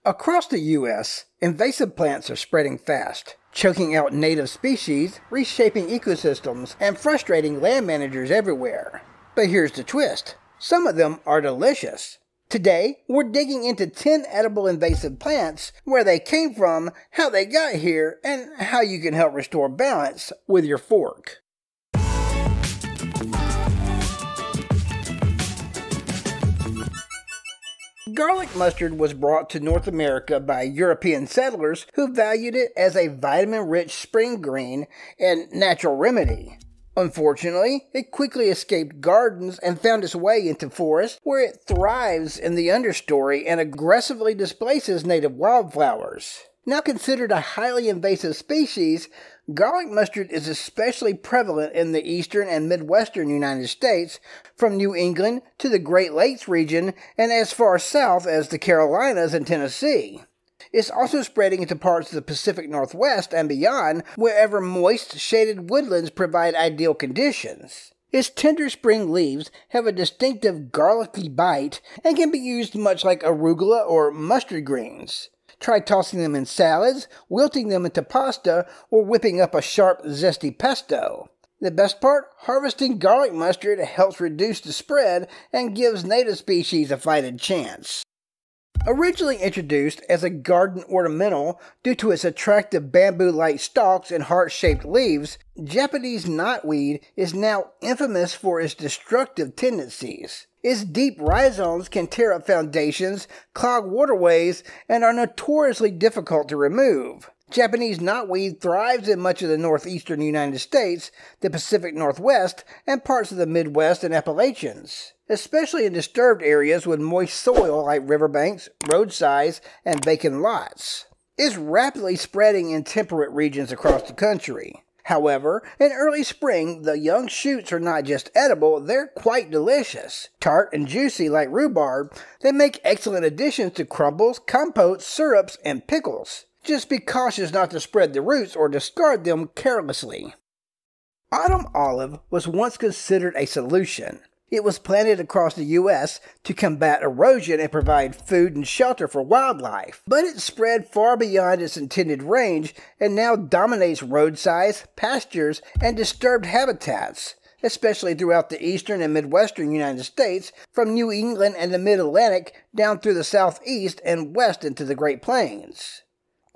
Across the U.S., invasive plants are spreading fast, choking out native species, reshaping ecosystems, and frustrating land managers everywhere. But here's the twist. Some of them are delicious. Today, we're digging into 10 edible invasive plants, where they came from, how they got here, and how you can help restore balance with your fork. Garlic mustard was brought to North America by European settlers who valued it as a vitamin-rich spring green and natural remedy. Unfortunately, it quickly escaped gardens and found its way into forests, where it thrives in the understory and aggressively displaces native wildflowers. Now considered a highly invasive species, garlic mustard is especially prevalent in the eastern and midwestern United States, from New England to the Great Lakes region and as far south as the Carolinas and Tennessee. It's also spreading into parts of the Pacific Northwest and beyond, wherever moist, shaded woodlands provide ideal conditions. Its tender spring leaves have a distinctive garlicky bite and can be used much like arugula or mustard greens. Try tossing them in salads, wilting them into pasta, or whipping up a sharp, zesty pesto. The best part? Harvesting garlic mustard helps reduce the spread and gives native species a fighting chance. Originally introduced as a garden ornamental due to its attractive bamboo-like stalks and heart-shaped leaves, Japanese knotweed is now infamous for its destructive tendencies. Its deep rhizomes can tear up foundations, clog waterways, and are notoriously difficult to remove. Japanese knotweed thrives in much of the northeastern United States, the Pacific Northwest, and parts of the Midwest and Appalachians, especially in disturbed areas with moist soil like riverbanks, roadsides, and vacant lots. It's rapidly spreading in temperate regions across the country. However, in early spring, the young shoots are not just edible, they're quite delicious. Tart and juicy like rhubarb, they make excellent additions to crumbles, compotes, syrups, and pickles. Just be cautious not to spread the roots or discard them carelessly. Autumn olive was once considered a solution. It was planted across the U.S. to combat erosion and provide food and shelter for wildlife. But it spread far beyond its intended range and now dominates roadsides, pastures, and disturbed habitats, especially throughout the eastern and midwestern United States, from New England and the mid-Atlantic down through the southeast and west into the Great Plains.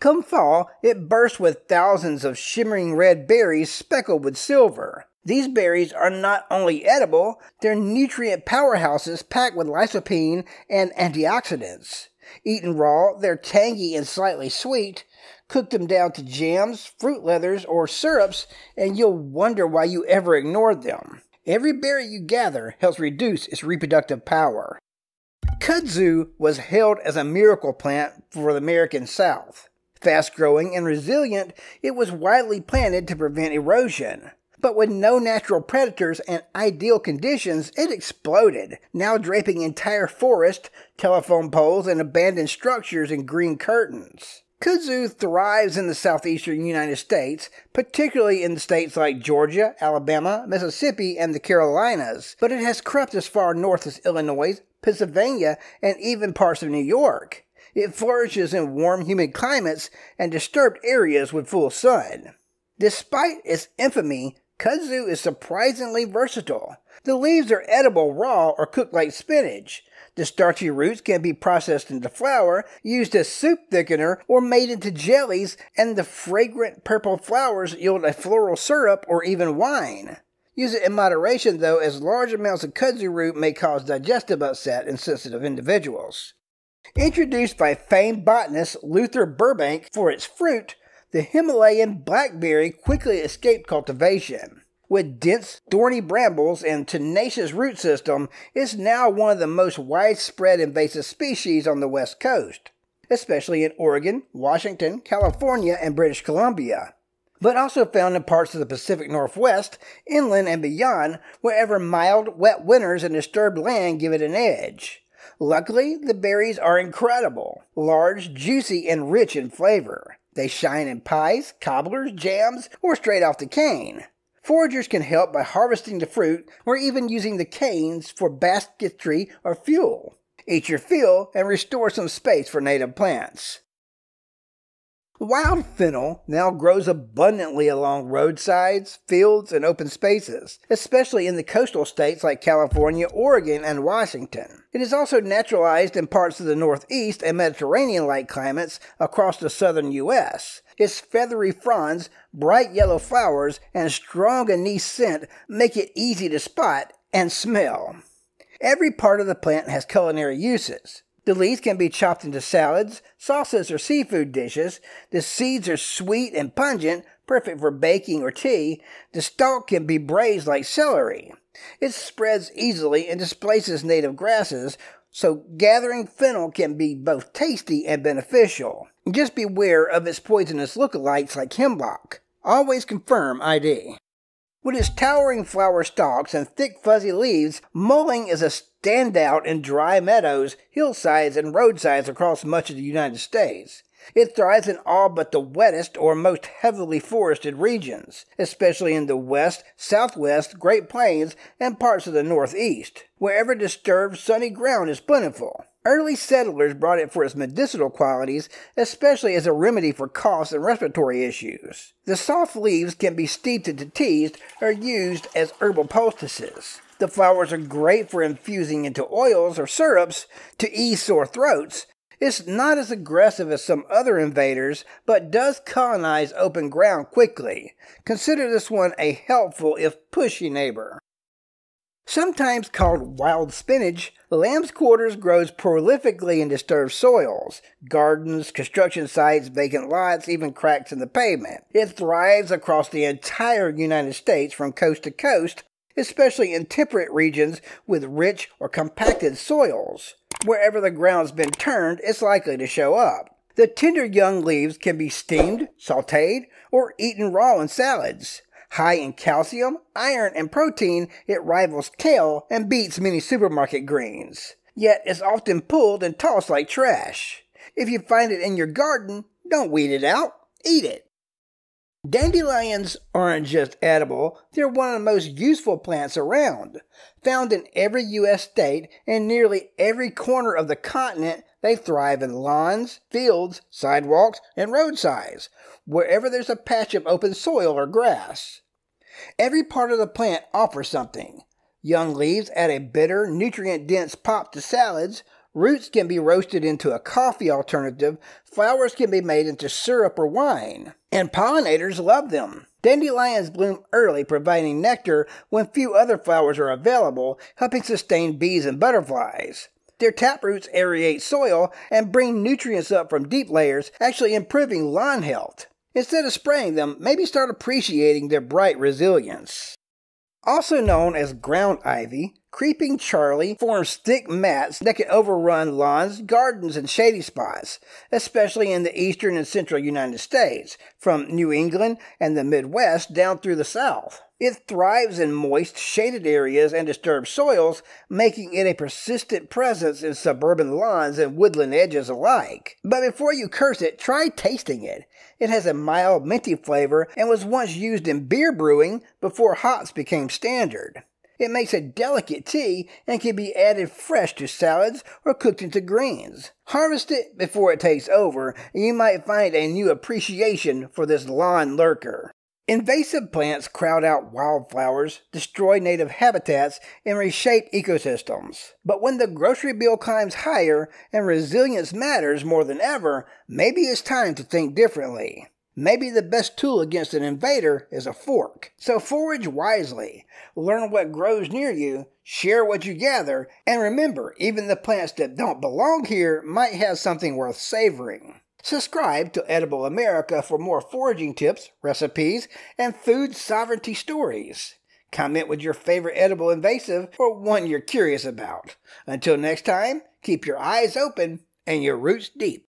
Come fall, it bursts with thousands of shimmering red berries speckled with silver. These berries are not only edible, they're nutrient powerhouses packed with lycopene and antioxidants. Eaten raw, they're tangy and slightly sweet. Cook them down to jams, fruit leathers, or syrups, and you'll wonder why you ever ignored them. Every berry you gather helps reduce its reproductive power. Kudzu was hailed as a miracle plant for the American South. Fast-growing and resilient, it was widely planted to prevent erosion. But with no natural predators and ideal conditions, it exploded, now draping entire forests, telephone poles, and abandoned structures in green curtains. Kudzu thrives in the southeastern United States, particularly in states like Georgia, Alabama, Mississippi, and the Carolinas, but it has crept as far north as Illinois, Pennsylvania, and even parts of New York. It flourishes in warm, humid climates and disturbed areas with full sun. Despite its infamy, kudzu is surprisingly versatile. The leaves are edible raw or cooked like spinach. The starchy roots can be processed into flour, used as soup thickener, or made into jellies, and the fragrant purple flowers yield a floral syrup or even wine. Use it in moderation, though, as large amounts of kudzu root may cause digestive upset in sensitive individuals. Introduced by famed botanist Luther Burbank for its fruit, the Himalayan Blackberry quickly escaped cultivation. With dense, thorny brambles and tenacious root system, it's now one of the most widespread invasive species on the West Coast, especially in Oregon, Washington, California, and British Columbia, but also found in parts of the Pacific Northwest, inland and beyond, wherever mild, wet winters and disturbed land give it an edge. Luckily, the berries are incredible, large, juicy, and rich in flavor. They shine in pies, cobblers, jams, or straight off the cane. Foragers can help by harvesting the fruit or even using the canes for basketry or fuel. Eat your fill and restore some space for native plants. Wild fennel now grows abundantly along roadsides, fields, and open spaces, especially in the coastal states like California, Oregon, and Washington. It is also naturalized in parts of the Northeast and Mediterranean-like climates across the southern U.S. Its feathery fronds, bright yellow flowers, and strong anise scent make it easy to spot and smell. Every part of the plant has culinary uses. The leaves can be chopped into salads, sauces, or seafood dishes. The seeds are sweet and pungent, perfect for baking or tea. The stalk can be braised like celery. It spreads easily and displaces native grasses, so gathering fennel can be both tasty and beneficial. Just beware of its poisonous lookalikes like hemlock. Always confirm ID. With its towering flower stalks and thick fuzzy leaves, mullein is a standout in dry meadows, hillsides, and roadsides across much of the United States. It thrives in all but the wettest or most heavily forested regions, especially in the west, southwest, Great Plains, and parts of the northeast. Wherever disturbed, sunny ground is plentiful. Early settlers brought it for its medicinal qualities, especially as a remedy for coughs and respiratory issues. The soft leaves can be steeped into teas or used as herbal poultices. The flowers are great for infusing into oils or syrups to ease sore throats. It's not as aggressive as some other invaders, but does colonize open ground quickly. Consider this one a helpful if pushy neighbor. Sometimes called wild spinach, lamb's quarters grows prolifically in disturbed soils, gardens, construction sites, vacant lots, even cracks in the pavement. It thrives across the entire United States from coast to coast, especially in temperate regions with rich or compacted soils. Wherever the ground's been turned, it's likely to show up. The tender young leaves can be steamed, sautéed, or eaten raw in salads. High in calcium, iron, and protein, it rivals kale and beats many supermarket greens. Yet it's often pulled and tossed like trash. If you find it in your garden, don't weed it out, eat it. Dandelions aren't just edible, they're one of the most useful plants around. Found in every U.S. state and nearly every corner of the continent, they thrive in lawns, fields, sidewalks, and roadsides, wherever there's a patch of open soil or grass. Every part of the plant offers something. Young leaves add a bitter, nutrient-dense pop to salads. Roots can be roasted into a coffee alternative. Flowers can be made into syrup or wine. And pollinators love them. Dandelions bloom early, providing nectar when few other flowers are available, helping sustain bees and butterflies. Their taproots aerate soil and bring nutrients up from deep layers, actually improving lawn health. Instead of spraying them, maybe start appreciating their bright resilience. Also known as ground ivy, creeping Charlie forms thick mats that can overrun lawns, gardens, and shady spots, especially in the eastern and central United States, from New England and the Midwest down through the South. It thrives in moist, shaded areas and disturbed soils, making it a persistent presence in suburban lawns and woodland edges alike. But before you curse it, try tasting it. It has a mild, minty flavor and was once used in beer brewing before hops became standard. It makes a delicate tea and can be added fresh to salads or cooked into greens. Harvest it before it takes over, and you might find a new appreciation for this lawn lurker. Invasive plants crowd out wildflowers, destroy native habitats, and reshape ecosystems. But when the grocery bill climbs higher and resilience matters more than ever, maybe it's time to think differently. Maybe the best tool against an invader is a fork. So forage wisely, learn what grows near you, share what you gather, and remember, even the plants that don't belong here might have something worth savoring. Subscribe to Edible America for more foraging tips, recipes, and food sovereignty stories. Comment with your favorite edible invasive or one you're curious about. Until next time, keep your eyes open and your roots deep.